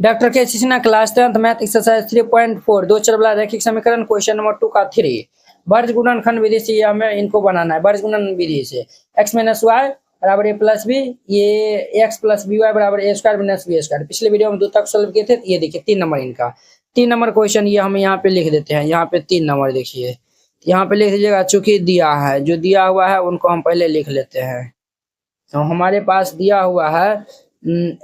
Doctor के शिशना class 10th math exercise 3.4 दो चर वाला रैखिक समीकरण क्वेश्चन नंबर 2 का 3 वर्ग गुणनखंड विधि से हमें इनको बनाना है। वर्ग गुणन विधि से x माइनस वाई बराबर ए प्लस बी, ये x प्लस बी वाई बराबर ए स्क्वायर माइनस बी स्क्वायर। पिछले वीडियो में 2 तक सॉल्व किए थे। ये देखिए 3 नंबर इनका 3 नंबर क्वेश्चन ये हम यहाँ पे लिख देते हैं। यहाँ पे 3 नंबर देखिए, यहाँ पे लिख दीजिएगा। चूंकि दिया है, जो दिया हुआ है उनको हम पहले लिख लेते हैं। तो हमारे पास दिया हुआ है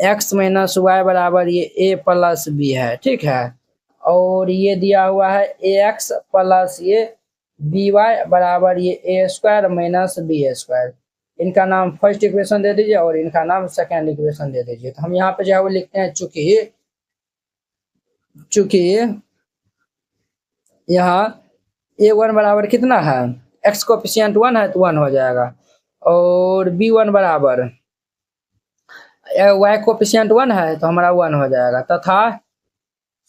x माइनस वाई बराबर ये a प्लस बी है, ठीक है। और ये दिया हुआ है ax प्लस ये बी वाई बराबर ये a square minus B square. इनका नाम फर्स्ट इक्वेशन दे दीजिए और इनका नाम सेकेंड इक्वेशन दे दीजिए। तो हम यहाँ पे जो है वो लिखते हैं, चूंकि यहाँ a1 बराबर कितना है, x कोफिशिएंट 1 है तो 1 हो जाएगा। और b1 बराबर y कोफिशिएंट 1 है तो हमारा 1 हो जाएगा। तथा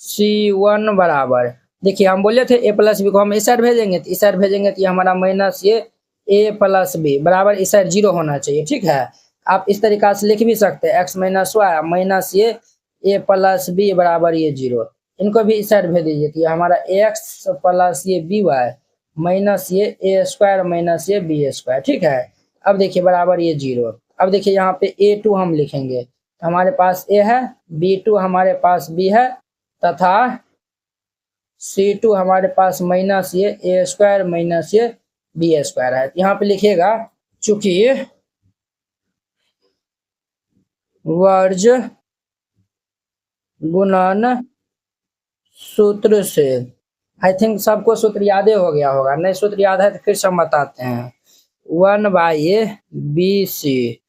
c1 बराबर, देखिए हम बोले थे a प्लस बी को हम इस साइड भेजेंगे, तो इस साइड भेजेंगे तो ये हमारा माइनस ये a प्लस बी बराबर इस साइड 0 होना चाहिए, ठीक है। आप इस तरीका से लिख भी सकते हैं, x माइनस वाई माइनस ये a प्लस बी बराबर ये 0। इनको भी इस साइड भेज दीजिए तो ये हमारा x प्लस ये बी वाई माइनस ये a स्क्वायर माइनस ये बी स्क्वायर, ठीक है। अब देखिए बराबर ये 0। अब देखिए यहाँ पे a2 हम लिखेंगे, तो हमारे पास a है, b2 हमारे पास b है तथा c2 हमारे पास माइनस ये a स्क्वायर माइनस ये बी स्क्वायर है। यहाँ पे लिखिएगा, चूंकि वर्ज गुणन सूत्र से, आई थिंक सबको सूत्र याद हो गया होगा, नहीं सूत्र याद है तो फिर से हम बताते हैं। 1 बाई ये बी सी,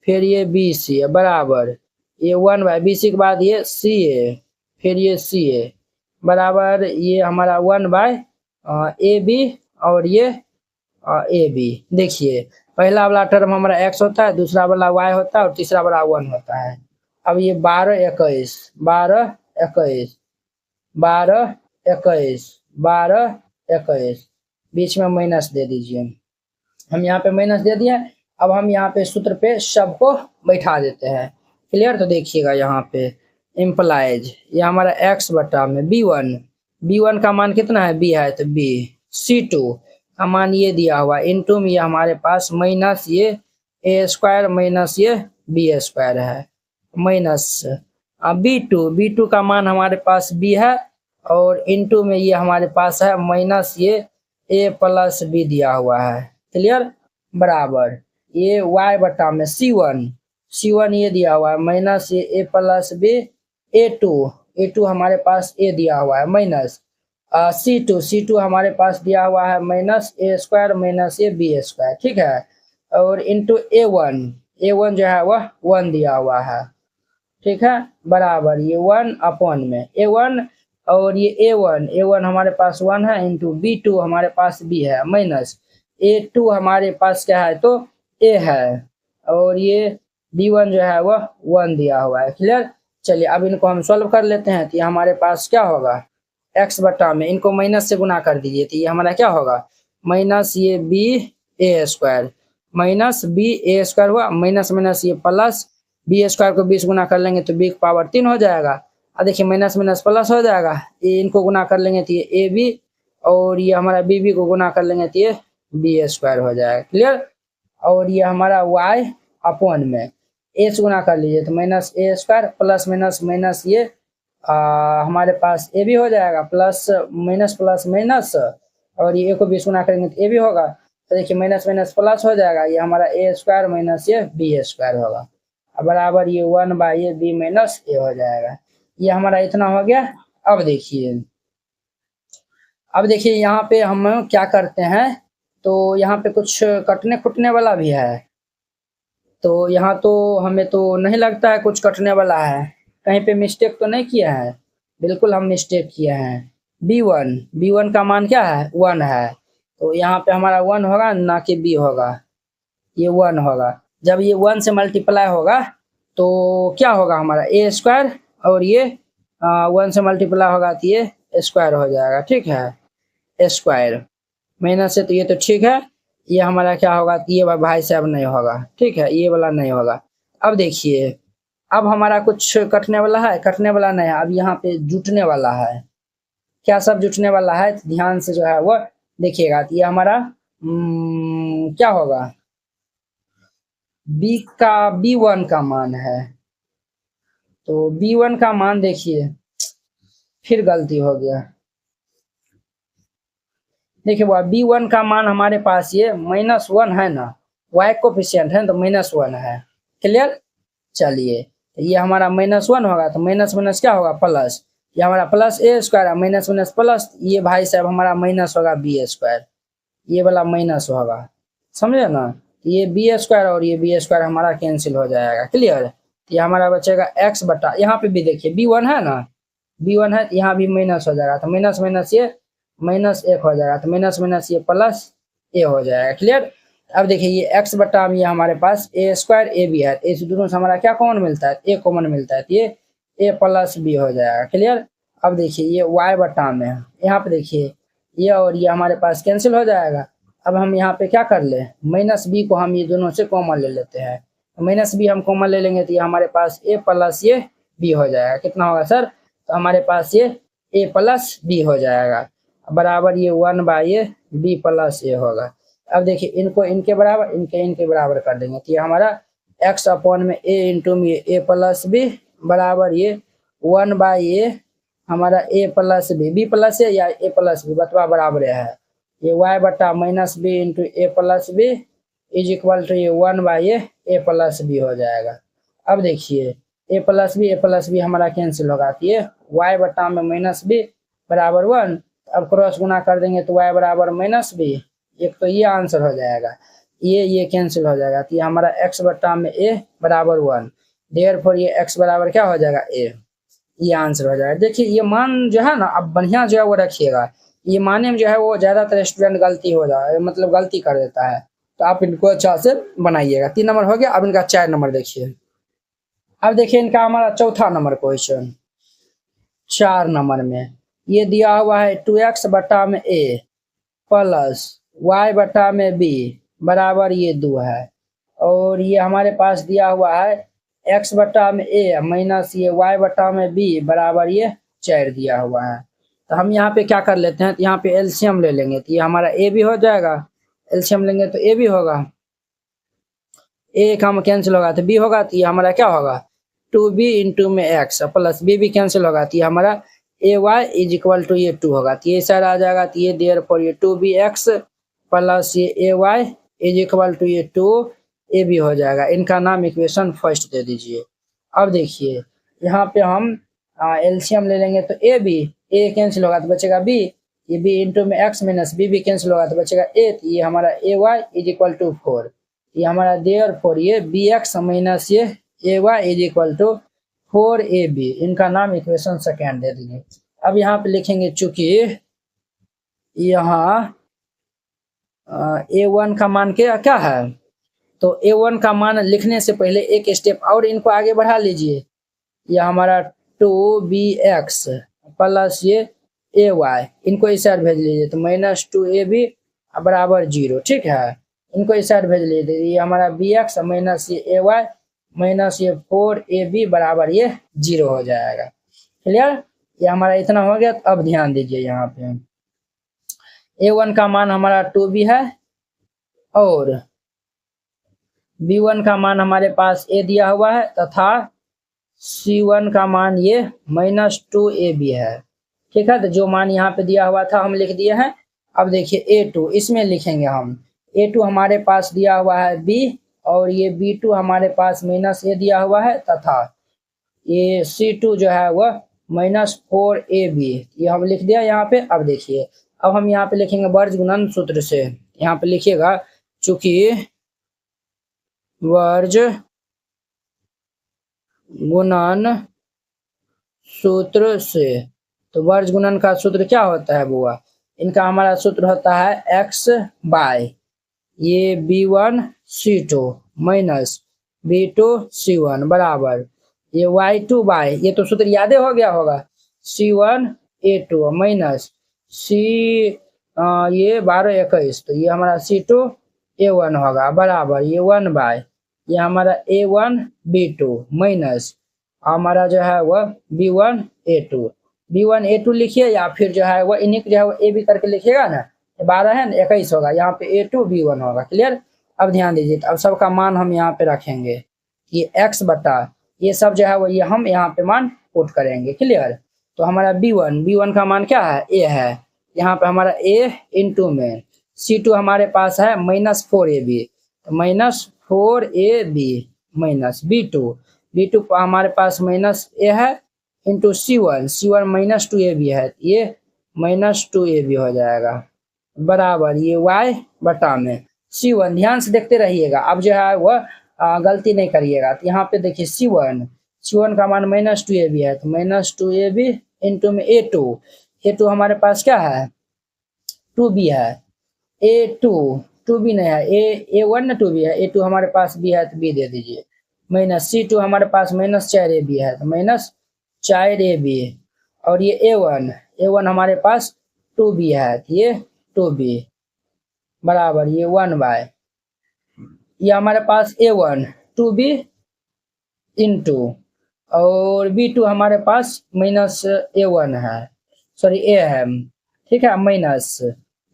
फिर ये बी सी बराबर ये 1 बाई बी सी के बाद ये सी ए, फिर ये सी ए बराबर ये हमारा 1 बाई ए बी और ये ए बी। देखिए पहला वाला टर्म हमारा x होता है, दूसरा वाला y होता है और तीसरा वाला 1 होता है। अब ये 12 21 12 21 12 21 12 21 बीच में माइनस दे दीजिए। हम यहाँ पे माइनस दे दिए। अब हम यहाँ पे सूत्र पे सबको बैठा देते हैं। क्लियर? तो देखिएगा यहाँ पे इम्प्लाइज ये हमारा x बटा में b1 का मान कितना है, b है तो b, c2 का मान ये दिया हुआ इनटू में ये हमारे पास माइनस ये a स्क्वायर माइनस ये बी स्क्वायर है माइनस b2 का मान हमारे पास b है और इनटू में ये हमारे पास है माइनस ये a प्लस बी दिया हुआ है। क्लियर? बराबर ये y बटा में c1 ये दिया हुआ है माइनस ये a प्लस बी a2 हमारे पास a दिया हुआ है माइनस c2 हमारे पास दिया हुआ है माइनस a स्क्वायर माइनस ये बी स्क्वायर, ठीक है। और इंटू a1 जो है वह 1 दिया हुआ है, ठीक है। बराबर ये 1 अपॉन में a1 और ये a1 हमारे पास 1 है इंटू b2 हमारे पास b है माइनस a2 हमारे पास क्या है तो a है और ये b1 जो है वह 1 दिया हुआ है। क्लियर? चलिए अब इनको हम सॉल्व कर लेते हैं। तो ये हमारे पास क्या होगा, x बटा में इनको माइनस से गुना कर दीजिए तो ये हमारा क्या होगा माइनस ये बी ए स्क्वायर माइनस बी ए स्क्वायर हुआ माइनस माइनस ये प्लस बी स्क्वायर को 20 गुना कर लेंगे तो बी की पावर 3 हो जाएगा। अब देखिए माइनस माइनस प्लस हो जाएगा, ये इनको गुना कर लेंगे तो ये ए बी और ये हमारा बी को गुना कर लेंगे तो ये बी स्क्वायर हो जाएगा। क्लियर? और ये हमारा y अपॉन में a से गुना कर लीजिए तो माइनस ए स्क्वायर प्लस माइनस माइनस ये हमारे पास ए बी हो जाएगा प्लस माइनस और ये a को 20 गुना करेंगे तो ए बी होगा। तो देखिए माइनस माइनस प्लस हो जाएगा, ये हमारा ए स्क्वायर माइनस ये बी स्क्वायर होगा बराबर ये 1 बाई ये बी माइनस ए हो जाएगा। ये हमारा इतना हो गया। अब देखिए यहाँ पे हम क्या करते हैं, तो यहाँ पे कुछ कटने खुटने वाला भी है। तो यहाँ तो हमें तो नहीं लगता है कुछ कटने वाला है, कहीं पे मिस्टेक तो नहीं किया है। बिल्कुल हम मिस्टेक किए हैं। b1 का मान क्या है 1 है, तो यहाँ पे हमारा 1 होगा ना कि b होगा, ये 1 होगा। जब ये 1 से मल्टीप्लाई होगा तो क्या होगा हमारा a स्क्वायर और ये 1 से मल्टीप्लाई होगा तो ये स्क्वायर हो जाएगा, ठीक है। स्क्वायर माइनस से तो ये तो ठीक है, ये हमारा क्या होगा, ये भाई से अब नहीं होगा, ठीक है, ये वाला नहीं होगा। अब देखिए अब हमारा कुछ कटने वाला है, कटने वाला नहीं है, अब यहाँ पे जुटने वाला है। क्या सब जुटने वाला है, तो ध्यान से जो है वो देखिएगा। तो ये हमारा क्या होगा, B1 का मान है। तो B1 का मान देखिए, फिर गलती हो गया। देखिए वो B1 का मान हमारे पास ये -1 है ना, Y कोफिशिएंट है तो -1 है। क्लियर। चलिए ये हमारा -1 होगा तो माइनस माइनस क्या होगा, प्लस। ये हमारा प्लस A स्क्वायर है, माइनस माइनस प्लस, ये भाई साहब हमारा माइनस होगा B स्क्वायर, ये वाला माइनस होगा, समझे ना। ये B स्क्वायर और ये B स्क्वायर हमारा कैंसिल हो जाएगा। क्लियर। ये हमारा बचेगा x बटा, यहाँ पे भी देखिए B1 है ना, B1 है, यहाँ भी माइनस हो जाएगा, तो माइनस माइनस ये -1 हो जाएगा, तो माइनस माइनस ये प्लस A हो जाएगा। क्लियर। अब देखिए ये x बटा में ये हमारे पास A स्क्वायर A भी है, इस दोनों से हमारा क्या कॉमन मिलता है, A कॉमन मिलता है, तो ये A प्लस B हो जाएगा। क्लियर। अब देखिए ये y बटा में यहाँ पे देखिए ये और ये हमारे पास कैंसिल हो जाएगा। अब हम यहाँ पे क्या कर ले, -b को हम ये दोनों से कॉमन ले लेते हैं, -b हम कॉमन ले लेंगे तो ये हमारे पास A प्लस ये B हो जाएगा। कितना होगा सर, तो हमारे पास ये A प्लस B हो जाएगा, बराबर ये 1/A B प्लस A होगा। अब देखिए इनको इनके बराबर, इनके बराबर कर देंगे, तो ये हमारा x अपॉन में A इंटू में A प्लस B बराबर ये 1/A हमारा A प्लस B प्लस है या A प्लस B बतवा बराबर है, ये y बटा -b into A plus B is equal to ये 1/A A प्लस B हो जाएगा। अब देखिए A प्लस B हमारा कैंसिल होगा, तो ये y बटा में -b बराबर 1, अब क्रॉस गुना कर देंगे तो y बराबर -b, एक तो ये आंसर हो जाएगा, ये कैंसिल हो जाएगा, तो ये हमारा x बटा में A बराबर 1, देयरफॉर ये x बराबर क्या हो जाएगा A, ये आंसर हो जाएगा। देखिए ये मान जो है ना, अब बढ़िया जो है वो रखिएगा, ये माने में जो है वो ज्यादातर स्टूडेंट गलती हो जाए, मतलब गलती कर देता है, तो आप इनको अच्छा से बनाइएगा। 3 नंबर हो गया। अब इनका 4 नंबर देखिए। अब देखिए इनका हमारा चौथा नंबर क्वेश्चन, 4 नंबर में ये दिया हुआ है 2x बटा में A प्लस y बटा में B बराबर ये 2 है, और ये हमारे पास दिया हुआ है x बटा में A माइनस ये y बटा में B बराबर ये 4 दिया हुआ है। तो हम यहाँ पे क्या कर लेते हैं, तो यहाँ पे एलसीएम ले लेंगे, तो ये हमारा A भी हो जाएगा, एलसीएम लेंगे तो A भी होगा, A का हम कैंसिल होगा तो B होगा, तो ये हमारा क्या होगा 2b इंटू में x प्लस B भी कैंसिल होगा, तो ये हमारा ay इज इक्वल टू ये 2 होगा, तो ये साइड आ जाएगा, तो ये देयरफॉर ये 2bx प्लस ये ay इज इक्वल टू ये 2ab हो जाएगा। इनका नाम इक्वेशन फर्स्ट दे दीजिए। अब देखिए यहाँ पे हम एलसीएम ले लेंगे तो a कैंसिल होगा तो बचेगा b, ये b इंटू में x माइनस b भी कैंसिल होगा तो बचेगा a, तो ये हमारा ay इज इक्वल टू 4, ये हमारा देयरफॉर ये bx माइनस ये ay is equal to 4ab, इनका नाम इक्वेशन सेकेंड दे देंगे। अब यहाँ पे लिखेंगे चूंकि यहाँ a1 का मान क्या है, तो a1 का मान लिखने से पहले एक स्टेप और इनको आगे बढ़ा लीजिए, यह हमारा 2bx प्लस ये ay, इनको इस साइड भेज लीजिए, तो -2ab बराबर 0, ठीक है, इनको इस साइड भेज लीजिए, ये हमारा bx माइनस ये ay माइनस ये 4ab बराबर ये 0 हो जाएगा। क्लियर। ये हमारा इतना हो गया। अब ध्यान दीजिए यहाँ पे a1 का मान हमारा 2b है और b1 का मान हमारे पास a दिया हुआ है तथा c1 का मान ये -2ab है, ठीक है। तो जो मान यहाँ पे दिया हुआ था हम लिख दिए हैं। अब देखिए a2 इसमें लिखेंगे हम, a2 हमारे पास दिया हुआ है b और ये b2 हमारे पास -a दिया हुआ है तथा ये c2 जो है वह -4ab, ये हम लिख दिया यहाँ पे। अब देखिए अब हम यहाँ पे लिखेंगे वर्ज गुणन सूत्र से, यहाँ पे लिखिएगा चूंकि वर्ज गुणन सूत्र से, तो वर्ज गुणन का सूत्र क्या होता है बुआ, इनका हमारा सूत्र होता है x बाय ये b1 c2 minus b2 c1 बराबर ये y2 बाय, ये तो सूत्र याद हो गया होगा, c1 a2 माइनस c ये 12 21, तो ये हमारा c2 a1 होगा बराबर ये 1 बाय ये हमारा a1 b2 माइनस हमारा जो है वह B1A2 लिखिए, या फिर जो है वह इन्हीं जो है वो A B करके लिखिएगा ना, 12 है ना 21 होगा, यहाँ पे A2 B1 होगा। क्लियर। अब ध्यान दीजिए, अब सबका मान हम यहाँ पे रखेंगे, ये x बटा ये सब जो है वो ये हम यहाँ पे मान पुट करेंगे। क्लियर। तो हमारा B1 का मान क्या है, A है, यहाँ पे हमारा A इंटू में C2 हमारे पास है -4AB, -4AB माइनस B2 हमारे पास -A है इंटू C1 -2AB है, ये -2AB हो जाएगा, बराबर ये y बटा में C1। ध्यान से देखते रहिएगा, अब जो है वह गलती नहीं करिएगा। तो यहाँ पे देखिए C1 का मान -2AB है, तो -2AB इंटू में A2 हमारे पास क्या है 2B है, A2 2B नहीं है, A1 ना 2B है, A2 हमारे पास B है तो B दे दीजिए, माइनस C2 हमारे पास -4AB है तो -4AB, और ये A1 हमारे पास 2B है तो ये 2B बराबर ये 1/, ये हमारे पास A1 2B इंटू और B2 हमारे पास -A1 है, सॉरी A है, ठीक है, माइनस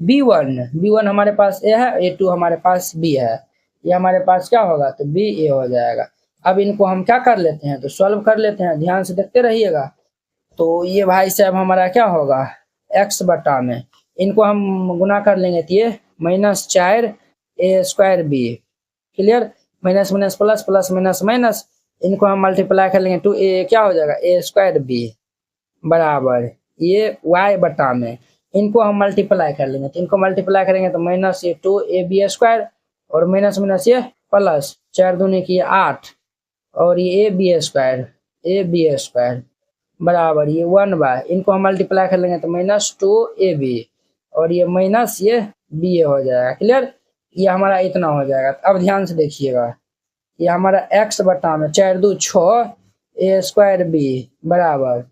B1 हमारे पास A है, A2 हमारे पास B है, ये हमारे पास क्या होगा तो BA हो जाएगा। अब इनको हम क्या कर लेते हैं तो सॉल्व कर लेते हैं, ध्यान से देखते रहिएगा। तो ये भाई साहब हमारा क्या होगा x बटा में, इनको हम गुना कर लेंगे तो ये -4A²B। Clear. Minus minus plus plus minus minus, इनको हम मल्टीप्लाई कर लेंगे 2A क्या हो जाएगा A²B बराबर ये y बटा में, इनको हम मल्टीप्लाई कर लेंगे, तो इनको मल्टीप्लाई करेंगे तो -2AB² और माइनस माइनस ये प्लस 4 दूनी की 8 और ये AB² बराबर ये 1/, इनको हम मल्टीप्लाई कर लेंगे तो -2AB और ये माइनस ये BA हो जाएगा। क्लियर। ये हमारा इतना हो जाएगा। अब ध्यान से देखिएगा, ये हमारा x बटा में 4 2 6 A²B बराबर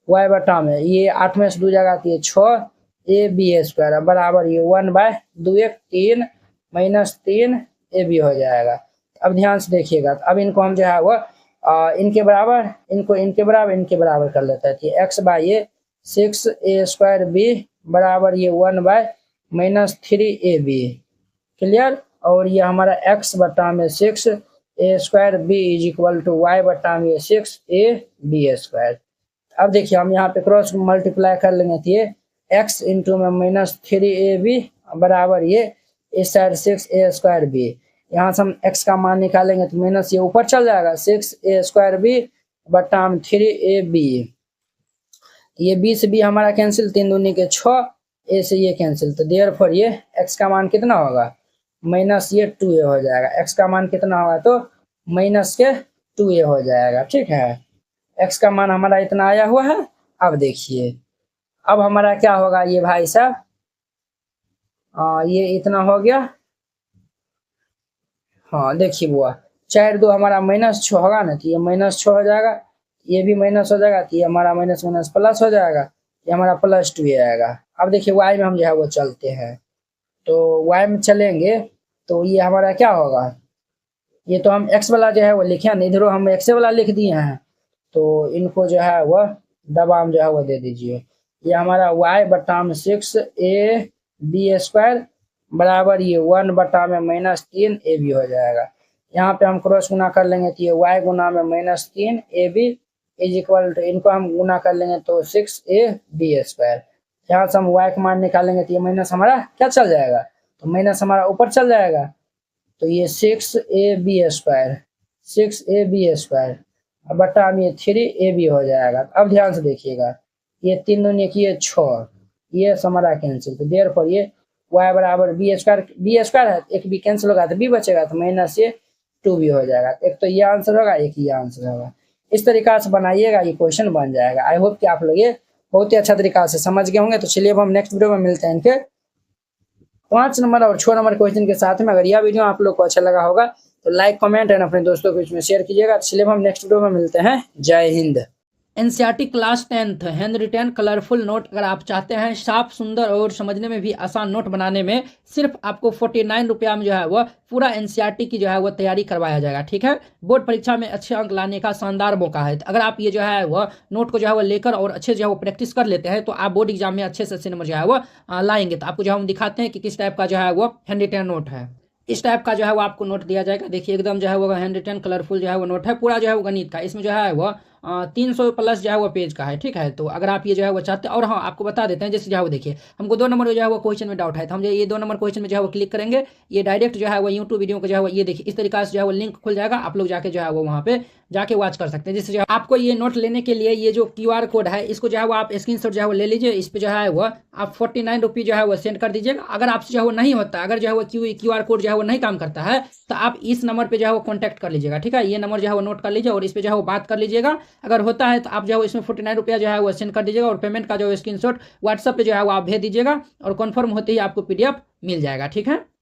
y बटा में ये 8 में से 2 जाएगा तो ये 6 AB² बराबर ये 1/2 1 3 -3 AB हो जाएगा। अब ध्यान से देखिएगा, अब इनको हम जो है वो इनके बराबर इनके बराबर कर लेते हैं, तो x बाई ये 6A²B बराबर ये 1/-3AB। क्लियर। और ये हमारा x बटा में 6A²B is equal to y बटा में 6AB²। अब देखिए हम यहाँ पे क्रॉस मल्टीप्लाई कर लेंगे तो ये x इंटू में -3AB बराबर ये इस साइड 6A²B, यहाँ से हम x का मान निकालेंगे तो माइनस ये ऊपर चल जाएगा 6A²B बटा में 3AB, ये B से B हमारा कैंसिल, 3 दूनी के 6, A से ये कैंसिल, तो देयरफॉर ये x का मान कितना होगा माइनस ये 2A हो जाएगा। x का मान कितना होगा तो माइनस के 2A हो जाएगा। ठीक है, x का मान हमारा इतना आया हुआ है। अब देखिए अब हमारा क्या होगा ये भाई साहब, ये इतना हो गया। हाँ देखिए बुआ 4 2 हमारा -6 होगा ना, तो ये -6 हो जाएगा, ये भी माइनस हो जाएगा, तो ये हमारा माइनस माइनस प्लस हो जाएगा, ये हमारा +2 आएगा। अब देखिए y में हम जो है वो चलते हैं, तो y में चलेंगे तो ये हमारा क्या होगा, ये तो हम x वाला जो है वो लिखे हैं, इधरों हम x वाला लिख दिए हैं, तो इनको जो है वह दबाम जो है वो दे दीजिए। ये हमारा y बटा में 6AB² बराबर ये 1 बटा में -3AB हो जाएगा। यहाँ पे हम क्रॉस गुना कर लेंगे तो ये y गुना में -3AB इज इक्वल टू, इनको हम गुना कर लेंगे तो 6AB²। यहाँ से हम y का मान निकालेंगे तो ये माइनस हमारा क्या चल जाएगा, तो माइनस हमारा ऊपर चल जाएगा, तो ये 6AB² बटा में 3AB हो जाएगा। अब ध्यान से देखिएगा, ये 3 दूनी की 6, ये हमारा कैंसिल, तो देयरफॉर ये y बराबर B² है, एक भी कैंसिल होगा तो b बचेगा, तो माइनस ये 2b हो जाएगा। एक तो ये आंसर होगा, एक ये आंसर होगा। इस तरीका से बनाइएगा, ये क्वेश्चन बन जाएगा। आई होप कि आप लोग ये बहुत ही अच्छा तरीका से समझ गए होंगे। तो चलिए अब हम नेक्स्ट वीडियो में मिलते हैं इनके 5 नंबर और 6 नंबर क्वेश्चन के साथ में। अगर यह वीडियो आप लोग को अच्छा लगा होगा तो लाइक कमेंट एंड अपने दोस्तों को इसमें शेयर कीजिएगा। चलिए अब हम नेक्स्ट वीडियो में मिलते हैं। जय Hind. NCERT class 10th hand retain colourful note अगर आप चाहते हैं साफ सुंदर और समझने में भी आसान नोट बनाने में, सिर्फ आपको 49 रुपया में जो है वह पूरा एनसीईआरटी की जो है वह तैयारी करवाया जाएगा। ठीक है, बोर्ड परीक्षा में अच्छे अंक लाने का शानदार मौका है। अगर आप ये जो है वह नोट को जो है वह लेकर और अच्छे जो है वो प्रैक्टिस कर लेते हैं तो आप बोर्ड एग्जाम में अच्छे से अच्छे नंबर जो है वह लाएंगे। तो आपको जो है हम दिखाते हैं कि किस टाइप का जो है वो हैंड रिटेन नोट है। इस टाइप का जो है वो आपको नोट दिया जाएगा। देखिए एकदम जो है वो हैंड रिटेन कलरफुल जो है वो नोट है, पूरा जो है वो गणित का। इसमें जो है वो 300 प्लस जो है वो पेज का है। ठीक है, तो अगर आप ये जो है वो चाहते हैं, और हाँ आपको बता देते हैं, जैसे जो है वो देखिए हमको 2 नंबर जो है वो क्वेश्चन में डाउट है, तो हम जो ये 2 नंबर क्वेश्चन में जो है वो क्लिक करेंगे, ये डायरेक्ट जो है वो यूट्यूब वीडियो को जो है वो ये देखिए इस तरीके से जो है वो लिंक खुल जाएगा। आप लोग जाके जो है वो वहाँ पे जाके वॉच कर सकते हैं। जैसे जो आपको ये नोट लेने के लिए ये जो QR कोड है इसको जो है वो आप स्क्रीनशॉट जो है वो ले लीजिए। इस पे जो है वो आप 49 रुपये जो है वो सेंड कर दीजिएगा। अगर आपसे जो है वो नहीं होता, अगर जो है वो QR कोड जो है वो नहीं काम करता है तो आप इस नंबर पे जो है वो कॉन्टैक्ट कर लीजिएगा। ठीक है, ये नंबर जो है वो नोट कर लीजिए और इस पे जो है वो बात कर लीजिएगा। अगर होता है तो आप जो है इसमें 49 रुपया जो है वो सेंड कर दीजिएगा और पेमेंट का जो स्क्रीनशॉट व्हाट्सएप पे जो है वो आप भेज दीजिएगा और कन्फर्म होते ही आपको PDF मिल जाएगा। ठीक है।